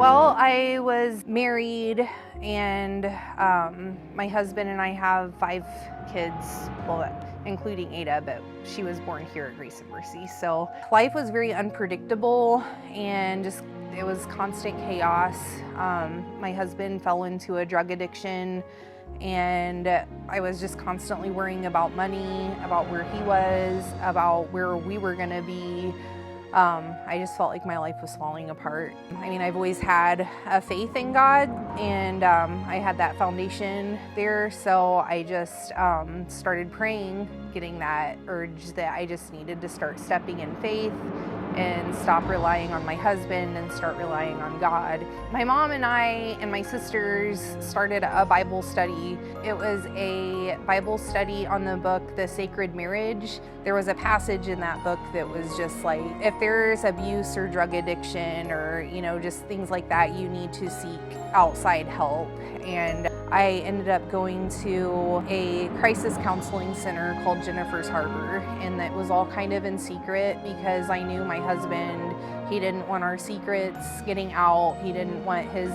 Well, I was married and my husband and I have 5 kids, well, including Ada, but she was born here at Grace and Mercy. So life was very unpredictable and just it was constant chaos. My husband fell into a drug addiction and I was just constantly worrying about money, about where he was, about where we were gonna be. I just felt like my life was falling apart. I mean, I've always had a faith in God, and I had that foundation there, so I just started praying, getting that urge that I just needed to start stepping in faith and stop relying on my husband and start relying on God. My mom and I and my sisters started a Bible study. It was a Bible study on the book, The Sacred Marriage. There was a passage in that book that was just like, if there's abuse or drug addiction or, just things like that, you need to seek outside help. And I ended up going to a crisis counseling center called Jennifer's Harbor, and that was all kind of in secret because I knew my husband, he didn't want our secrets getting out. He didn't want his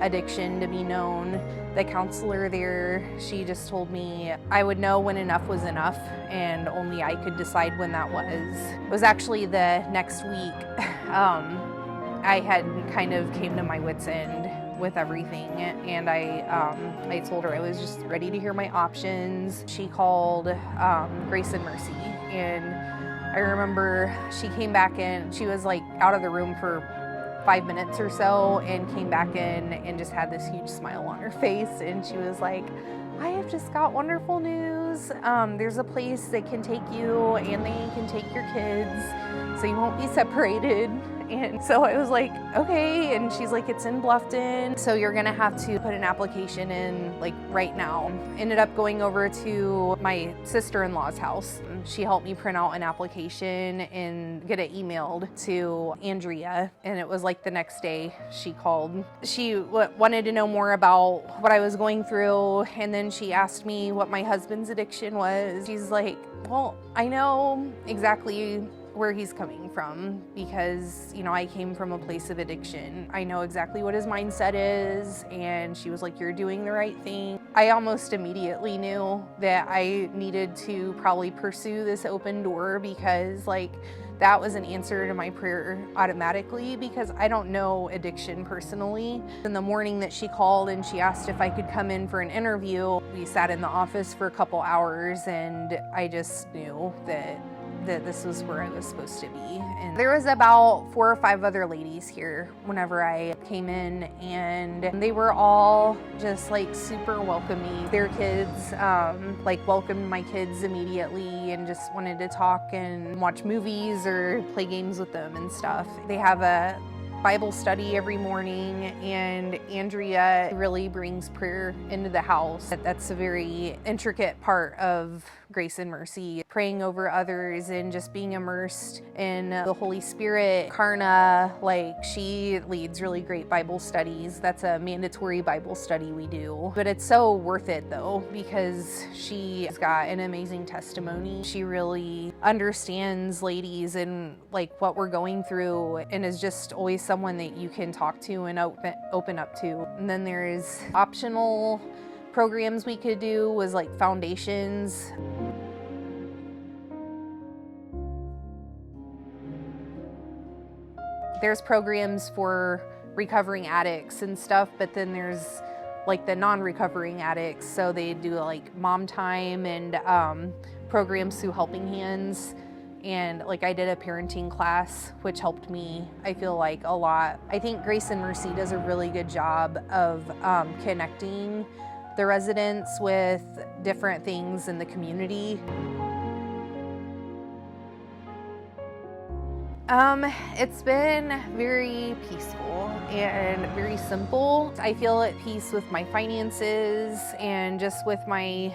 addiction to be known. The counselor there, she just told me I would know when enough was enough and only I could decide when that was. It was actually the next week. I had kind of came to my wit's end with everything, and I told her I was just ready to hear my options. She called Grace and Mercy, and I remember she came back in. She was like out of the room for 5 minutes or so and came back in and just had this huge smile on her face, and she was like, I have just got wonderful news. There's a place that can take you and they can take your kids so you won't be separated. And so I was like, okay. And she's like, it's in Bluffton, so you're gonna have to put an application in like right now. Ended up going over to my sister-in-law's house. She helped me print out an application and get it emailed to Andrea. And it was like the next day she called. She wanted to know more about what I was going through. And then she asked me what my husband's addiction was. She's like, well, I know exactly where he's coming from because, I came from a place of addiction. I know exactly what his mindset is. And she was like, you're doing the right thing. I almost immediately knew that I needed to probably pursue this open door because that was an answer to my prayer automatically because I don't know addiction personally. In the morning that she called and she asked if I could come in for an interview, we sat in the office for a couple hours and I just knew that this was where I was supposed to be. And there was about 4 or 5 other ladies here whenever I came in, and they were all just super welcoming. Their kids welcomed my kids immediately and just wanted to talk and watch movies or play games with them and stuff. They have a Bible study every morning, and Andrea really brings prayer into the house. That's a very intricate part of Grace and Mercy, praying over others and just being immersed in the Holy Spirit. Karna, she leads really great Bible studies. That's a mandatory Bible study we do. But it's so worth it though, because she's got an amazing testimony. She really understands ladies and what we're going through and is just always someone that you can talk to and open up to. And then there's optional programs we could do was foundations. There's programs for recovering addicts and stuff, but then there's the non-recovering addicts. So they do mom time and programs through Helping Hands. And I did a parenting class, which helped me, I feel a lot. I think Grace and Mercy does a really good job of connecting the residents with different things in the community. It's been very peaceful and very simple. I feel at peace with my finances and just with my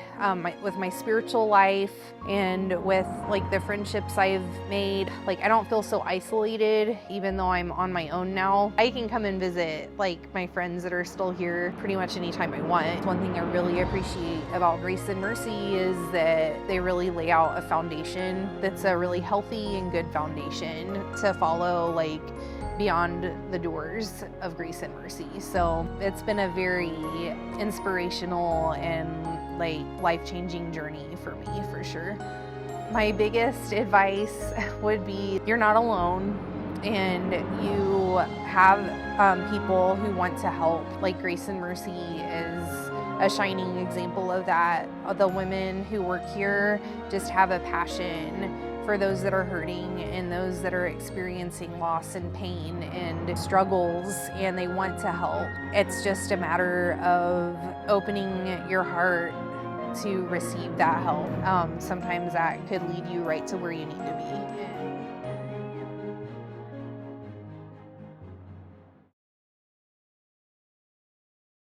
with my spiritual life and with the friendships I've made. I don't feel so isolated even though I'm on my own now. I can come and visit my friends that are still here pretty much anytime I want. One thing I really appreciate about Grace and Mercy is that they really lay out a foundation that's a really healthy and good foundation to follow beyond the doors of Grace and Mercy. So it's been a very inspirational and life-changing journey for me, for sure. My biggest advice would be you're not alone, and you have people who want to help. Like Grace and Mercy is a shining example of that. The women who work here just have a passion for those that are hurting and those that are experiencing loss and pain and struggles, and they want to help. It's just a matter of opening your heart to receive that help. Sometimes that could lead you right to where you need to be.